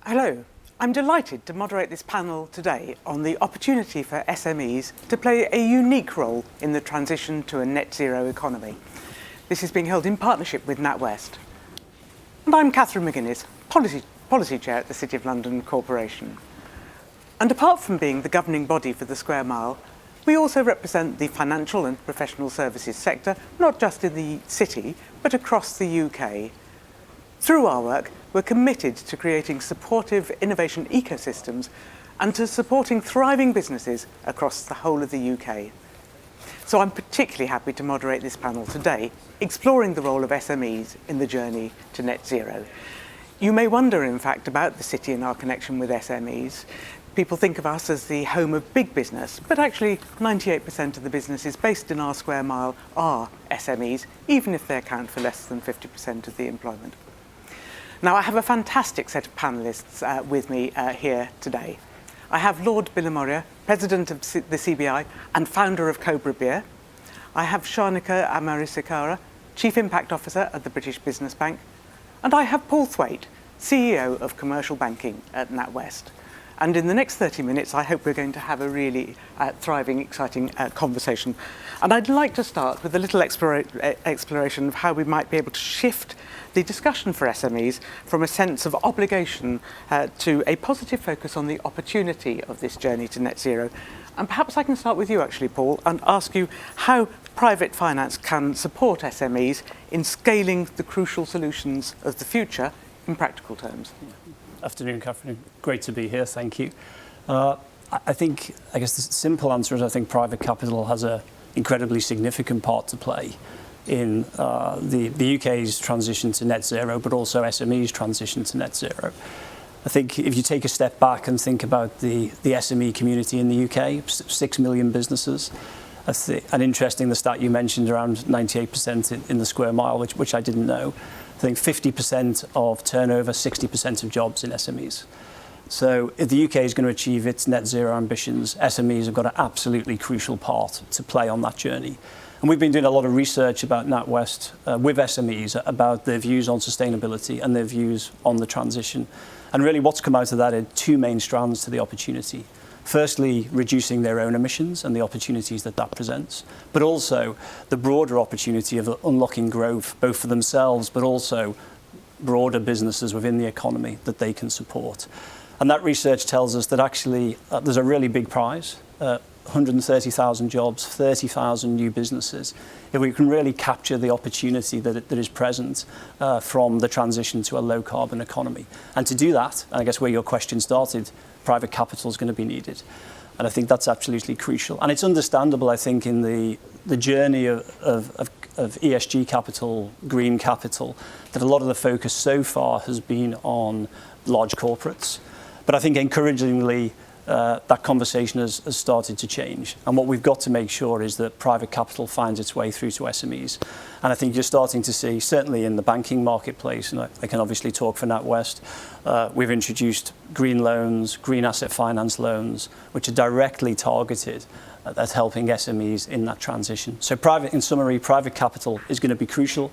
Hello. I'm delighted to moderate this panel today on the opportunity for SMEs to play a unique role in the transition to a net zero economy. This is being held in partnership with NatWest. And I'm Catherine McGuinness, Policy Chair at the City of London Corporation. And apart from being the governing body for the Square Mile, we also represent the financial and professional services sector, not just in the city, but across the UK. Through our work, we're committed to creating supportive innovation ecosystems and to supporting thriving businesses across the whole of the UK. So I'm particularly happy to moderate this panel today, exploring the role of SMEs in the journey to net zero. You may wonder, in fact, about the city and our connection with SMEs. People think of us as the home of big business, but actually 98% of the businesses based in our Square Mile are SMEs, even if they account for less than 50% of the employment. Now, I have a fantastic set of panellists with me here today. I have Lord Bilimoria, President of the CBI and founder of Cobra Beer. I have Shanika Amarasekara, Chief Impact Officer at the British Business Bank. And I have Paul Thwaite, CEO of Commercial Banking at NatWest. And in the next 30 minutes, I hope we're going to have a really thriving, exciting conversation. And I'd like to start with a little exploration of how we might be able to shift the discussion for SMEs from a sense of obligation to a positive focus on the opportunity of this journey to net zero. And perhaps I can start with you, actually, Paul, and ask you how private finance can support SMEs in scaling the crucial solutions of the future in practical terms. Afternoon, Catherine. Great to be here. Thank you. I guess the simple answer is I think private capital has an incredibly significant part to play in the UK's transition to net zero, but also SMEs' transition to net zero. I think if you take a step back and think about the SME community in the UK, 6 million businesses. And interesting, the stat you mentioned around 98% in the Square Mile, which I didn't know. I think 50% of turnover, 60% of jobs in SMEs. So if the UK is going to achieve its net zero ambitions, SMEs have got an absolutely crucial part to play on that journey. And we've been doing a lot of research about NatWest with SMEs about their views on sustainability and their views on the transition. And really what's come out of that are two main strands to the opportunity. Firstly, reducing their own emissions and the opportunities that presents, but also the broader opportunity of unlocking growth, both for themselves, but also broader businesses within the economy that they can support. And that research tells us that actually there's a really big prize, 130,000 jobs, 30,000 new businesses, if we can really capture the opportunity that is present from the transition to a low carbon economy. And to do that, and I guess where your question started, private capital is going to be needed. And I think that's absolutely crucial. And it's understandable, I think, in the journey of ESG capital, green capital, that a lot of the focus so far has been on large corporates. But I think encouragingly, that conversation has started to change. And what we've got to make sure is that private capital finds its way through to SMEs. And I think you're starting to see, certainly in the banking marketplace, and I can obviously talk for NatWest, we've introduced green loans, green asset finance loans, which are directly targeted at helping SMEs in that transition. So in summary, private capital is going to be crucial.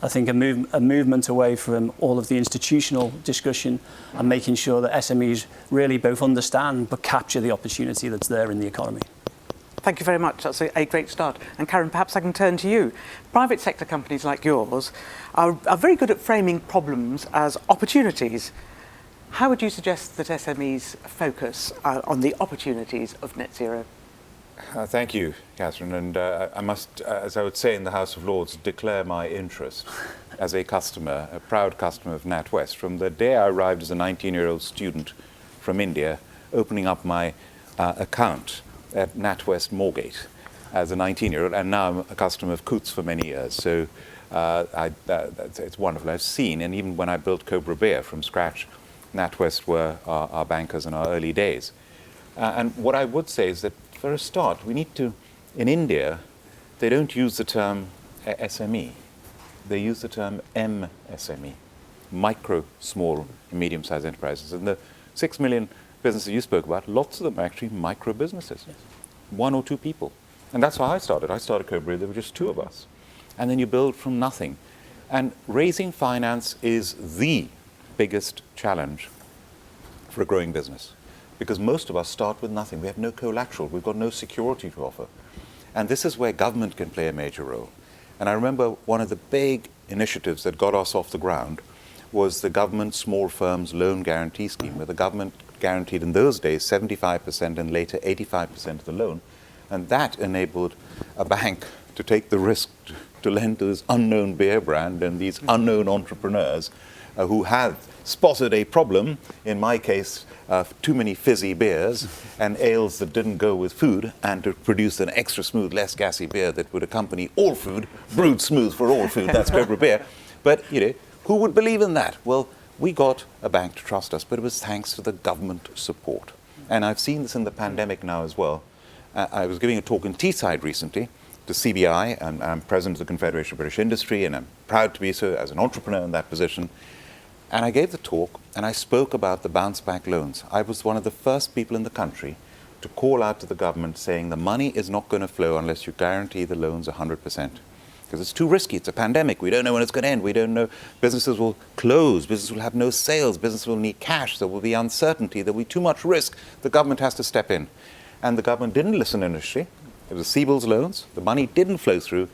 I think a movement away from all of the institutional discussion and making sure that SMEs really both understand but capture the opportunity that's there in the economy. Thank you very much. That's a great start. And Karen, perhaps I can turn to you. Private sector companies like yours are very good at framing problems as opportunities. How would you suggest that SMEs focus on the opportunities of net zero? Thank you, Catherine. And I must, as I would say in the House of Lords, declare my interest as a customer, a proud customer of NatWest. From the day I arrived as a 19-year-old student from India, opening up my account at NatWest Moorgate as a 19-year-old, and now I'm a customer of Coutts for many years. So it's wonderful. I've seen, and even when I built Cobra Beer from scratch, NatWest were our bankers in our early days. And what I would say is that for a start, we need to, in India, they don't use the term SME. They use the term MSME, micro, small, and medium-sized enterprises. And the 6 million businesses you spoke about, lots of them are actually micro businesses, yes. 1 or 2 people. And that's how I started. I started Cobra, there were just 2 of us. And then you build from nothing. And raising finance is the biggest challenge for a growing business, because most of us start with nothing. We have no collateral. We've got no security to offer. And this is where government can play a major role. And I remember one of the big initiatives that got us off the ground was the government small firms loan guarantee scheme, where the government guaranteed in those days 75% and later 85% of the loan. And that enabled a bank to take the risk to lend to this unknown beer brand and these unknown entrepreneurs who had spotted a problem, in my case, too many fizzy beers and ales that didn't go with food, and to produce an extra smooth, less gassy beer that would accompany all food, brewed smooth for all food. That's Cobra beer. But, who would believe in that? Well, we got a bank to trust us, but it was thanks to the government support. And I've seen this in the pandemic now as well. I was giving a talk in Teesside recently to CBI, and I'm president of the Confederation of British Industry, and I'm proud to be so as an entrepreneur in that position. And I gave the talk, and I spoke about the bounce-back loans. I was one of the first people in the country to call out to the government saying the money is not going to flow unless you guarantee the loans 100%. Because it's too risky. It's a pandemic. We don't know when it's going to end. We don't know. Businesses will close. Businesses will have no sales. Businesses will need cash. There will be uncertainty. There will be too much risk. The government has to step in. And the government didn't listen initially. It was Siebel's loans. The money didn't flow through.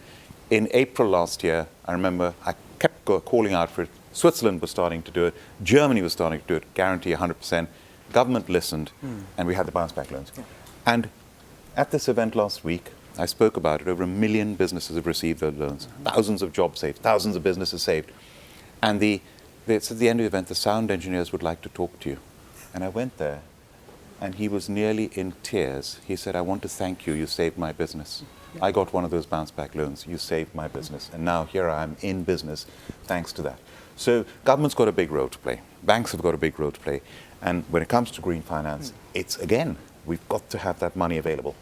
In April last year, I remember I kept calling out for it. Switzerland was starting to do it. Germany was starting to do it. Guarantee 100%. Government listened, and we had the bounce-back loans. Yeah. And at this event last week, I spoke about it. Over 1 million businesses have received those loans. Thousands of jobs saved. Thousands of businesses saved. And it's at the end of the event, the sound engineers would like to talk to you. And I went there, and he was nearly in tears. He said, I want to thank you. You saved my business. I got one of those bounce-back loans. You saved my business. And now here I am in business thanks to that. So government's got a big role to play. Banks have got a big role to play. And when it comes to green finance, it's, again, we've got to have that money available.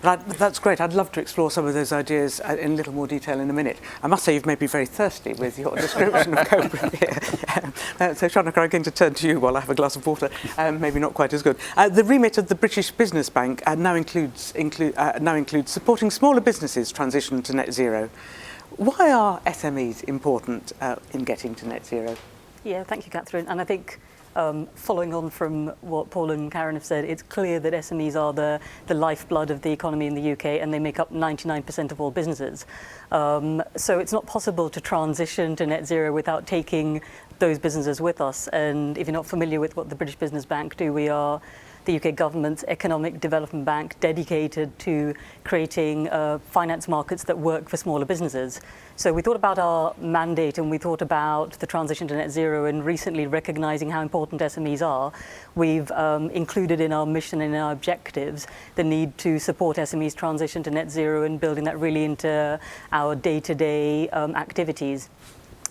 That's great. I'd love to explore some of those ideas in a little more detail in a minute. I must say you've made me very thirsty with your description of Cobra here. So Shanika, I'm going to turn to you while I have a glass of water. Maybe not quite as good. The remit of the British Business Bank now includes supporting smaller businesses transition to net zero. Why are SMEs important in getting to net zero? Yeah, thank you, Catherine. And I think following on from what Paul and Karen have said, it's clear that SMEs are the lifeblood of the economy in the UK, and they make up 99% of all businesses. So it's not possible to transition to net zero without taking those businesses with us. And if you're not familiar with what the British Business Bank do, we are the UK government's economic development bank dedicated to creating finance markets that work for smaller businesses. So we thought about our mandate, and we thought about the transition to net zero, and recently recognizing how important SMEs are, we've included in our mission and in our objectives the need to support SMEs transition to net zero and building that really into our day-to-day activities.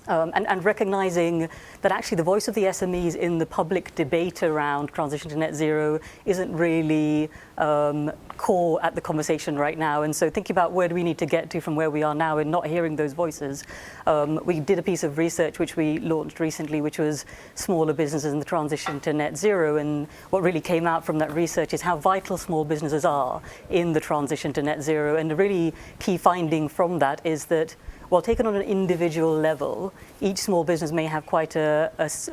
And recognising that actually the voice of the SMEs in the public debate around transition to net zero isn't really core at the conversation right now. And so thinking about where do we need to get to from where we are now and not hearing those voices, we did a piece of research which we launched recently, which was smaller businesses in the transition to net zero. And what really came out from that research is how vital small businesses are in the transition to net zero. And the really key finding from that is that while taken on an individual level, each small business may have quite a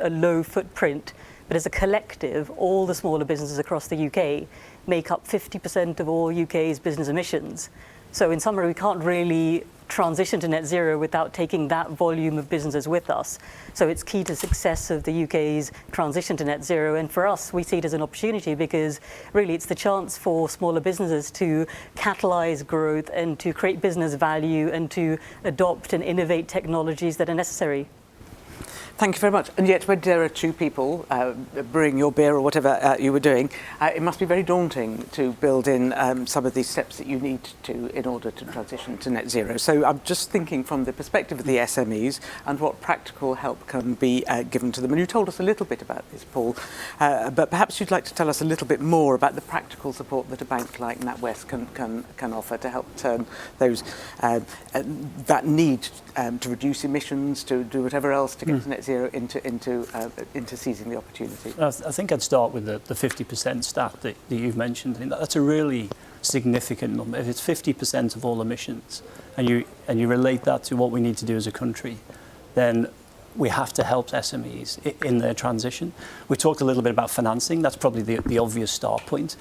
low footprint, but as a collective, all the smaller businesses across the UK make up 50% of all UK's business emissions. So in summary, we can't really transition to net zero without taking that volume of businesses with us. So it's key to success of the UK's transition to net zero. And for us, we see it as an opportunity because really it's the chance for smaller businesses to catalyse growth and to create business value and to adopt and innovate technologies that are necessary. Thank you very much. And yet when there are two people brewing your beer or whatever you were doing, it must be very daunting to build in some of these steps that you need to in order to transition to net zero. So I'm just thinking from the perspective of the SMEs and what practical help can be given to them. And you told us a little bit about this, Paul, but perhaps you'd like to tell us a little bit more about the practical support that a bank like NatWest can offer to help turn those that need to reduce emissions, to do whatever else to get to net zero into seizing the opportunity. I think I'd start with the 50% stat that you've mentioned. I think that's a really significant number. If it's 50% of all emissions, and you relate that to what we need to do as a country, then we have to help SMEs in their transition. We talked a little bit about financing. That's probably the obvious start point.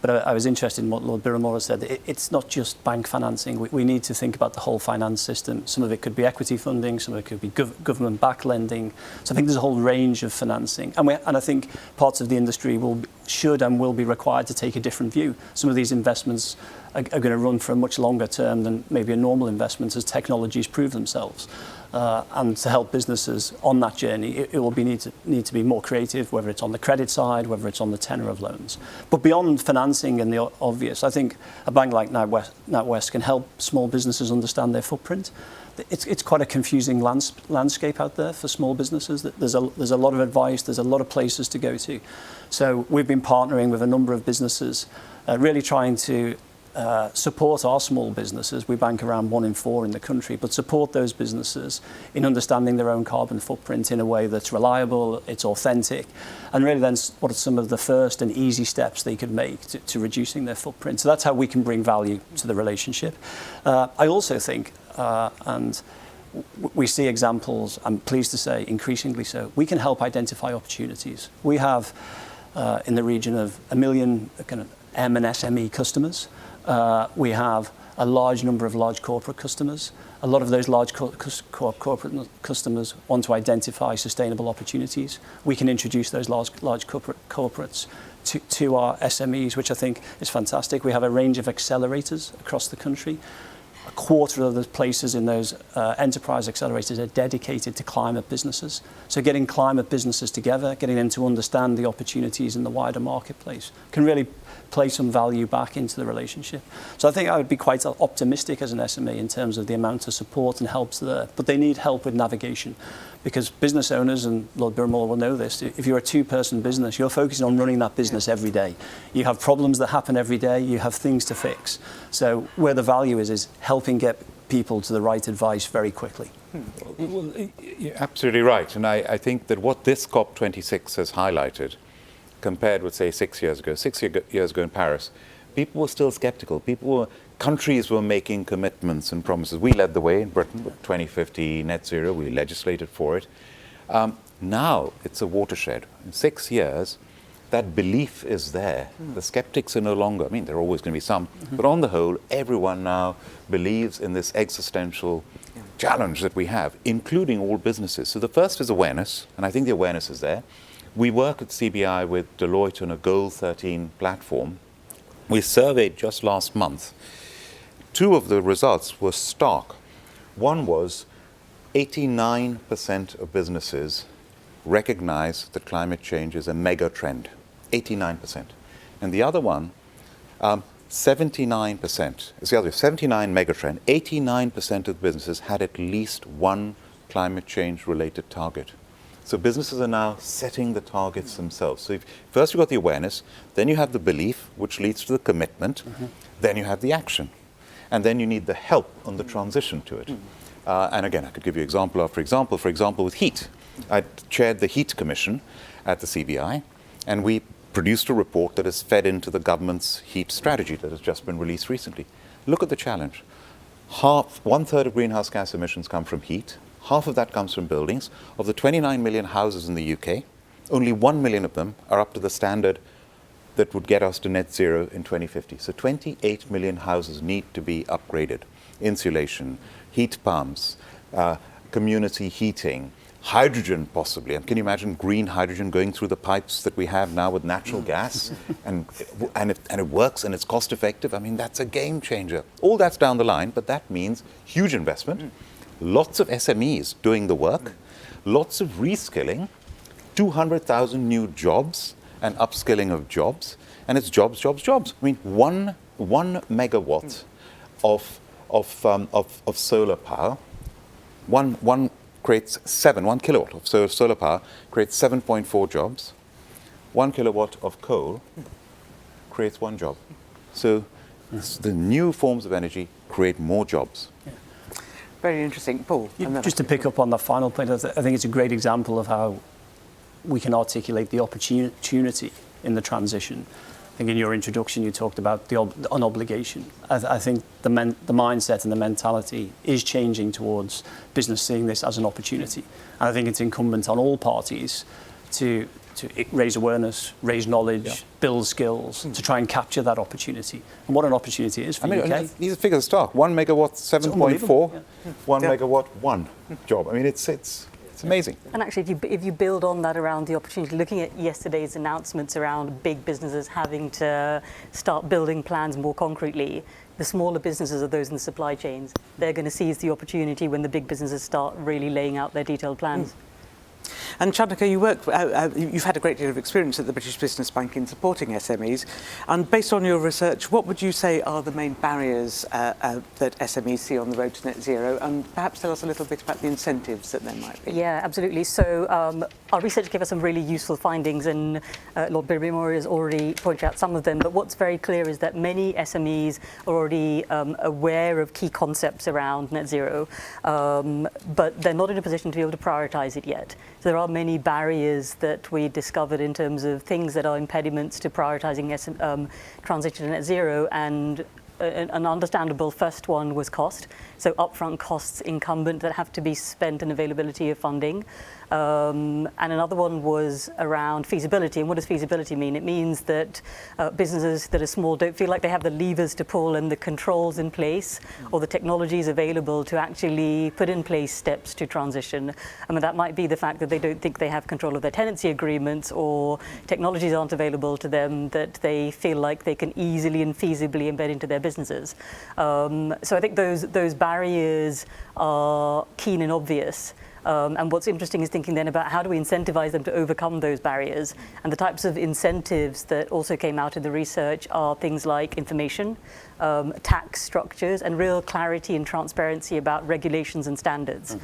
But I was interested in what Lord Bilimoria said. It's not just bank financing. We need to think about the whole finance system. Some of it could be equity funding, some of it could be government-backed lending. So I think there's a whole range of financing. And I think parts of the industry should and will be required to take a different view. Some of these investments are going to run for a much longer term than maybe a normal investment as technologies prove themselves. And to help businesses on that journey, it will need to be more creative, whether it's on the credit side, whether it's on the tenor of loans. But beyond financing and the obvious, I think a bank like NatWest can help small businesses understand their footprint. It's quite a confusing landscape out there for small businesses. There's a lot of advice, there's a lot of places to go to. So we've been partnering with a number of businesses, really trying to support our small businesses. We bank around 1 in 4 in the country, but support those businesses in understanding their own carbon footprint in a way that's reliable, it's authentic, and really then what are some of the first and easy steps they could make to reducing their footprint. So that's how we can bring value to the relationship. I also think, and we see examples, I'm pleased to say increasingly so, we can help identify opportunities. We have in the region of 1 million kind of M and SME customers. We have a large number of large corporate customers. A lot of those large corporate customers want to identify sustainable opportunities. We can introduce those large corporates to our SMEs, which I think is fantastic. We have a range of accelerators across the country. A quarter of the places in those enterprise accelerators are dedicated to climate businesses. So getting climate businesses together, getting them to understand the opportunities in the wider marketplace can really play some value back into the relationship. So I think I would be quite optimistic as an SME in terms of the amount of support and help there. But they need help with navigation, because business owners, and Lord Bilimoria will know this, if you're a 2-person business, you're focusing on running that business every day. You have problems that happen every day, you have things to fix. So where the value is helping get people to the right advice very quickly. Well, you're absolutely right. And I think that what this COP26 has highlighted, compared with, say, 6 years ago in Paris, people were still skeptical. Countries were making commitments and promises. We led the way in Britain with 2050 net zero. We legislated for it. Now it's a watershed. In 6 years, that belief is there. The skeptics are no longer, I mean, there are always going to be some, but on the whole, everyone now believes in this existential challenge that we have, including all businesses. So the first is awareness, and I think the awareness is there. We work at CBI with Deloitte on a Goal 13 platform. We surveyed just last month. 2 of the results were stark. One was 89% of businesses recognize that climate change is a mega trend. 89%. And the other one, 79%. It's the other 79 mega trend. 89% of businesses had at least one climate change related target. So businesses are now setting the targets themselves. So first you've got the awareness, then you have the belief, which leads to the commitment, then you have the action, and then you need the help on the transition to it. And again, I could give you example after example. For example, with heat. I chaired the Heat Commission at the CBI, and we produced a report that is fed into the government's heat strategy that has just been released recently. Look at the challenge. 1/3 of greenhouse gas emissions come from heat. Half of that comes from buildings. Of the 29 million houses in the UK, only 1 million of them are up to the standard that would get us to net zero in 2050. So 28 million houses need to be upgraded. Insulation, heat pumps, community heating, hydrogen possibly. And can you imagine green hydrogen going through the pipes that we have now with natural gas? and it works and it's cost effective. I mean, that's a game changer. All that's down the line, but that means huge investment. Lots of SMEs doing the work, lots of reskilling, 200,000 new jobs and upskilling of jobs, and it's jobs, jobs, jobs. I mean, one megawatt of solar power, one creates 1 kilowatt of solar power creates 7.4 jobs. 1 kilowatt of coal creates 1 job. So the new forms of energy create more jobs. Very interesting. Paul? Just to pick up on that final point, I think it's a great example of how we can articulate the opportunity in the transition think in your introduction you talked about an obligation. I think the mindset and the mentality is changing towards business seeing this as an opportunity. And I think it's incumbent on all parties to raise awareness, raise knowledge, build skills, to try and capture that opportunity. And what an opportunity it is for UK. These figures stark. 1 megawatt, 7.4. 1 megawatt, 1 job. I mean, it's amazing. And actually, if you build on that around the opportunity, looking at yesterday's announcements around big businesses having to start building plans more concretely, the smaller businesses are those in the supply chains. They're going to seize the opportunity when the big businesses start really laying out their detailed plans. And Shanika, you've had a great deal of experience at the British Business Bank in supporting SMEs. And based on your research, what would you say are the main barriers that SMEs see on the road to net zero? And perhaps tell us a little bit about the incentives that there might be. Yeah, absolutely. So our research gave us some really useful findings, and Lord Bilimoria has already pointed out some of them. But what's very clear is that many SMEs are already aware of key concepts around net zero, but they're not in a position to be able to prioritise it yet. So there are many barriers that we discovered in terms of things that are impediments to prioritising transition to net zero, and an understandable first one was cost. So upfront costs incumbent that have to be spent and availability of funding. And another one was around feasibility. And what does feasibility mean? It means that businesses that are small don't feel like they have the levers to pull and the controls in place or the technologies available to actually put in place steps to transition. I mean, that might be the fact that they don't think they have control of their tenancy agreements, or technologies aren't available to them that they feel like they can easily and feasibly embed into their businesses. So I think those barriers are keen and obvious. And what's interesting is thinking then about how do we incentivize them to overcome those barriers. And the types of incentives that also came out in the research are things like information, tax structures, and real clarity and transparency about regulations and standards.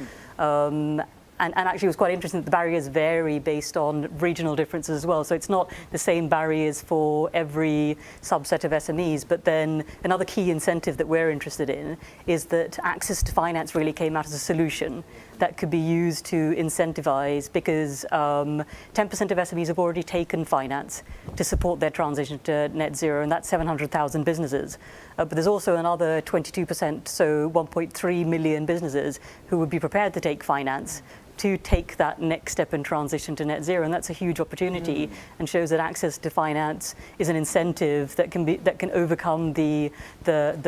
And actually it was quite interesting that the barriers vary based on regional differences as well. So it's not the same barriers for every subset of SMEs. But then another key incentive that we're interested in is that access to finance really came out as a solution that could be used to incentivize, because 10% of SMEs have already taken finance to support their transition to net zero, and that's 700,000 businesses. But there's also another 22%, so 1.3 million businesses who would be prepared to take finance to take that next step in transition to net zero, and that's a huge opportunity, and shows that access to finance is an incentive that can overcome the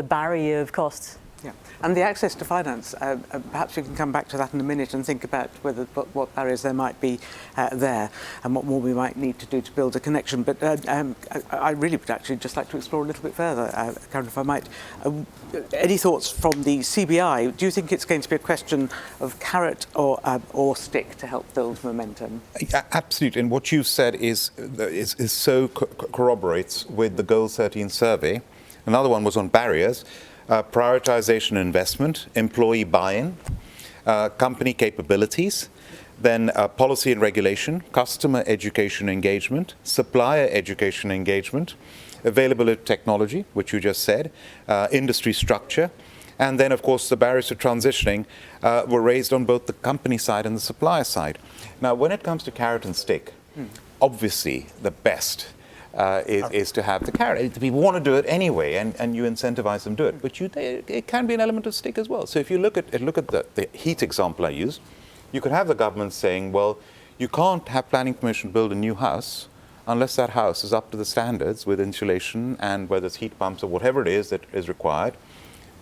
barrier of costs. Yeah, and the access to finance, perhaps we can come back to that in a minute and think about what barriers there might be there, and what more we might need to do to build a connection. But I really would actually just like to explore a little bit further, Karen, if I might. Any thoughts from the CBI? Do you think it's going to be a question of carrot or stick to help build momentum? Absolutely, and what you've said is so corroborates with the Goal 13 survey. Another one was on barriers. Prioritization investment, employee buy-in, company capabilities, then policy and regulation, customer education engagement, supplier education engagement, availability of technology, which you just said, industry structure, and then, of course, the barriers to transitioning were raised on both the company side and the supplier side. Now, when it comes to carrot and stick, obviously the best is to have the carrot. People want to do it anyway, and you incentivize them to do it. But it can be an element of stick as well. So if you look at the heat example I used, you could have the government saying, well, you can't have planning permission to build a new house unless that house is up to the standards with insulation and whether it's heat pumps or whatever it is that is required.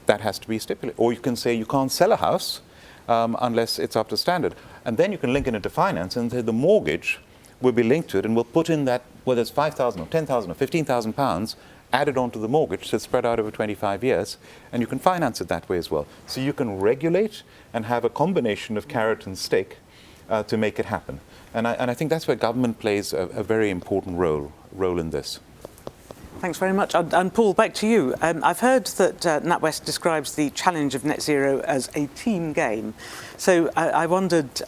That has to be stipulated. Or you can say you can't sell a house unless it's up to standard. And then you can link it into finance and say the mortgage will be linked to it, and we'll put in that, whether it's 5,000 or 10,000 or 15,000 pounds added onto the mortgage, so it's spread out over 25 years, and you can finance it that way as well. So you can regulate and have a combination of carrot and stick to make it happen. And I think that's where government plays a very important role in this. Thanks very much. And Paul, back to you. I've heard that NatWest describes the challenge of net zero as a team game. So I wondered,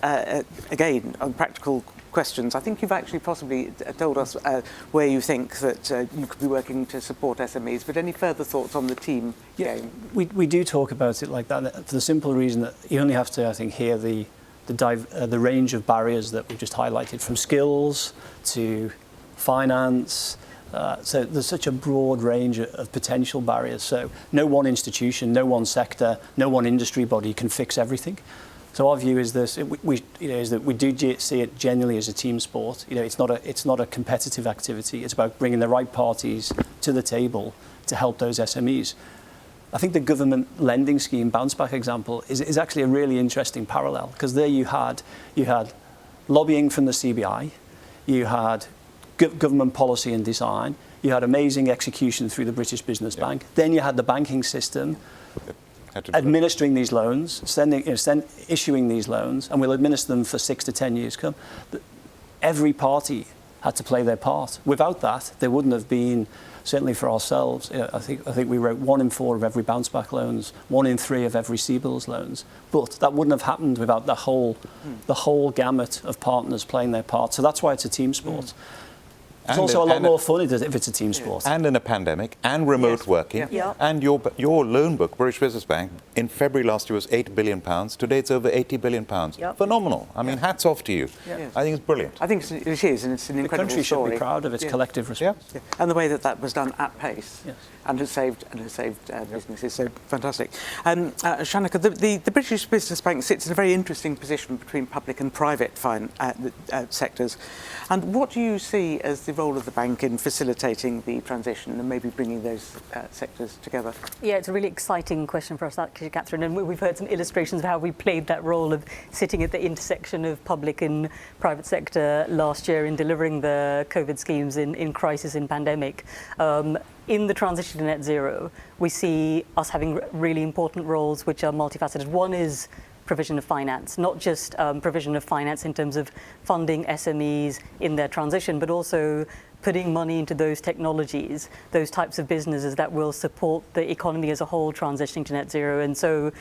again, on practical questions, I think you've actually possibly told us where you think that you could be working to support SMEs, but any further thoughts on the team game? We do talk about it like that for the simple reason that you only have to, I think, hear the range of barriers that we've just highlighted, from skills to finance, So there's such a broad range of potential barriers. So no one institution, no one sector, no one industry body can fix everything. So our view is this: is that we do see it genuinely as a team sport. It's not a competitive activity. It's about bringing the right parties to the table to help those SMEs. I think the government lending scheme bounce back example is actually a really interesting parallel, because there you had lobbying from the CBI, you had government policy and design, you had amazing execution through the British Business Bank, then you had the banking system administering these loans, issuing these loans, and we'll administer them for 6 to 10 years come. Every party had to play their part. Without that, there wouldn't have been, certainly for ourselves, I think we wrote 1 in 4 of every bounce back loans, 1 in 3 of every CBILS loans. But that wouldn't have happened without the whole gamut of partners playing their part. So that's why it's a team sport. It's also a lot more fun if it's a team sport. And in a pandemic, and remote working, and your loan book, British Business Bank, in February last year was £8 billion. Today it's over £80 billion. Phenomenal. I mean, hats off to you. I think it's brilliant. I think it is, and it's an incredible story. The country should be proud of its collective response. And the way that was done at pace, and has saved businesses. So fantastic. Shanika, the British Business Bank sits in a very interesting position between public and private sectors. And what do you see as the role of the bank in facilitating the transition and maybe bringing those sectors together? Yeah, it's a really exciting question for us, actually, Catherine, and we've heard some illustrations of how we played that role of sitting at the intersection of public and private sector last year in delivering the COVID schemes in crisis in pandemic. In the transition to net zero, we see us having really important roles which are multifaceted. One is provision of finance, not just provision of finance in terms of funding SMEs in their transition, but also putting money into those technologies, those types of businesses that will support the economy as a whole transitioning to net zero. And so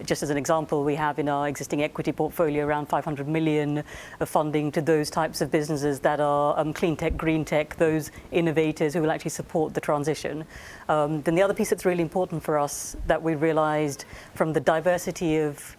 just as an example, we have in our existing equity portfolio around 500 million of funding to those types of businesses that are clean tech, green tech, those innovators who will actually support the transition. Then the other piece that's really important for us that we realized from the diversity of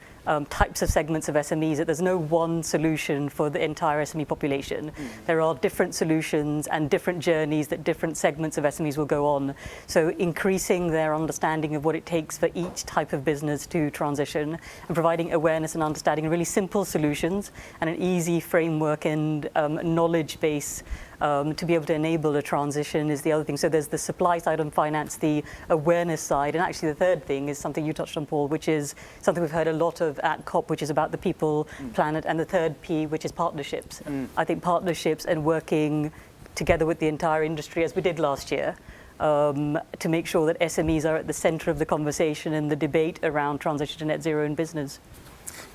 types of segments of SMEs, that there's no one solution for the entire SME population. There are different solutions and different journeys that different segments of SMEs will go on. So increasing their understanding of what it takes for each type of business to transition and providing awareness and understanding, really simple solutions and an easy framework and knowledge base to be able to enable a transition is the other thing. So there's the supply side on finance, the awareness side, and actually the third thing is something you touched on, Paul, which is something we've heard a lot of at COP, which is about the people, planet, and the third P, which is partnerships. I think partnerships and working together with the entire industry, as we did last year, to make sure that SMEs are at the centre of the conversation and the debate around transition to net zero in business.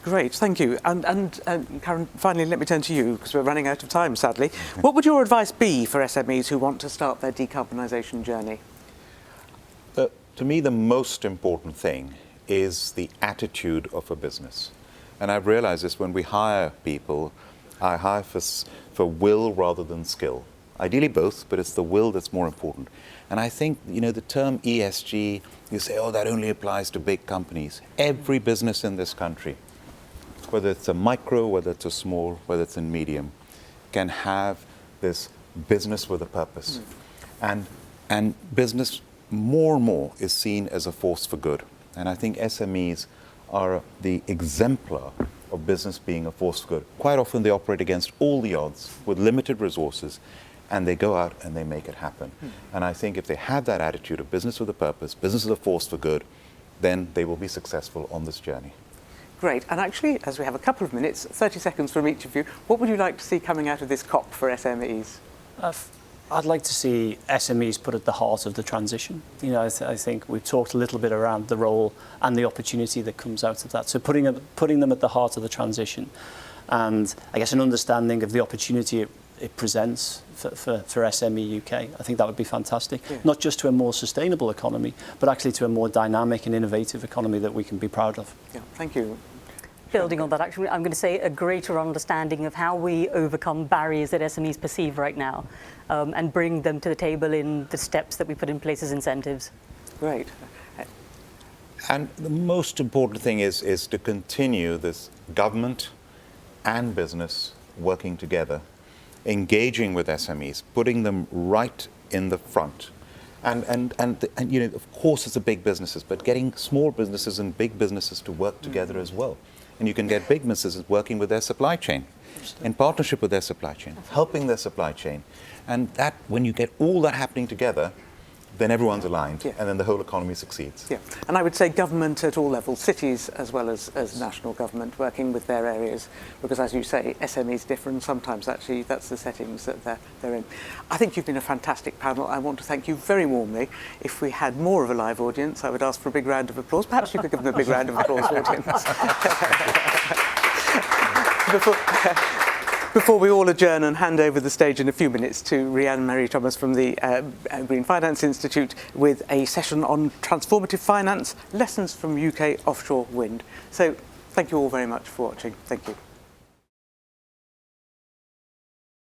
Great, thank you. And Karen, finally, let me turn to you, because we're running out of time, sadly. What would your advice be for SMEs who want to start their decarbonisation journey? To me, the most important thing is the attitude of a business. And I've realised this when we hire people, I hire for will rather than skill. Ideally both, but it's the will that's more important. And I think, the term ESG, you say, that only applies to big companies. Every business in this country, whether it's a micro, whether it's a small, whether it's a medium, can have this business with a purpose. And business more and more is seen as a force for good. And I think SMEs are the exemplar of business being a force for good. Quite often they operate against all the odds with limited resources, and they go out and they make it happen. And I think if they have that attitude of business with a purpose, business is a force for good, then they will be successful on this journey. Great. And actually, as we have a couple of minutes, 30 seconds from each of you, what would you like to see coming out of this COP for SMEs? I'd like to see SMEs put at the heart of the transition. I think we've talked a little bit around the role and the opportunity that comes out of that. So putting them at the heart of the transition, and I guess an understanding of the opportunity it presents for SME UK. I think that would be fantastic. Not just to a more sustainable economy, but actually to a more dynamic and innovative economy that we can be proud of. Yeah, thank you. Building on that, actually, I'm going to say a greater understanding of how we overcome barriers that SMEs perceive right now, and bring them to the table in the steps that we put in place as incentives. Great. And the most important thing is to continue this government and business working together, engaging with SMEs, putting them right in the front. And you know, of course, it's the big businesses, but getting small businesses and big businesses to work together as well. And you can get big businesses working with their supply chain, in partnership with their supply chain, helping their supply chain. And that, when you get all that happening together, then everyone's aligned, and then the whole economy succeeds. Yeah, and I would say government at all levels, cities as well as national government, working with their areas, because as you say, SMEs differ, and sometimes actually that's the settings that they're in. I think you've been a fantastic panel. I want to thank you very warmly. If we had more of a live audience, I would ask for a big round of applause. Perhaps you could give them a big round of applause, audience. Before we all adjourn and hand over the stage in a few minutes to Rhiannon Mary Thomas from the Green Finance Institute with a session on transformative finance, lessons from UK offshore wind. So thank you all very much for watching. Thank you.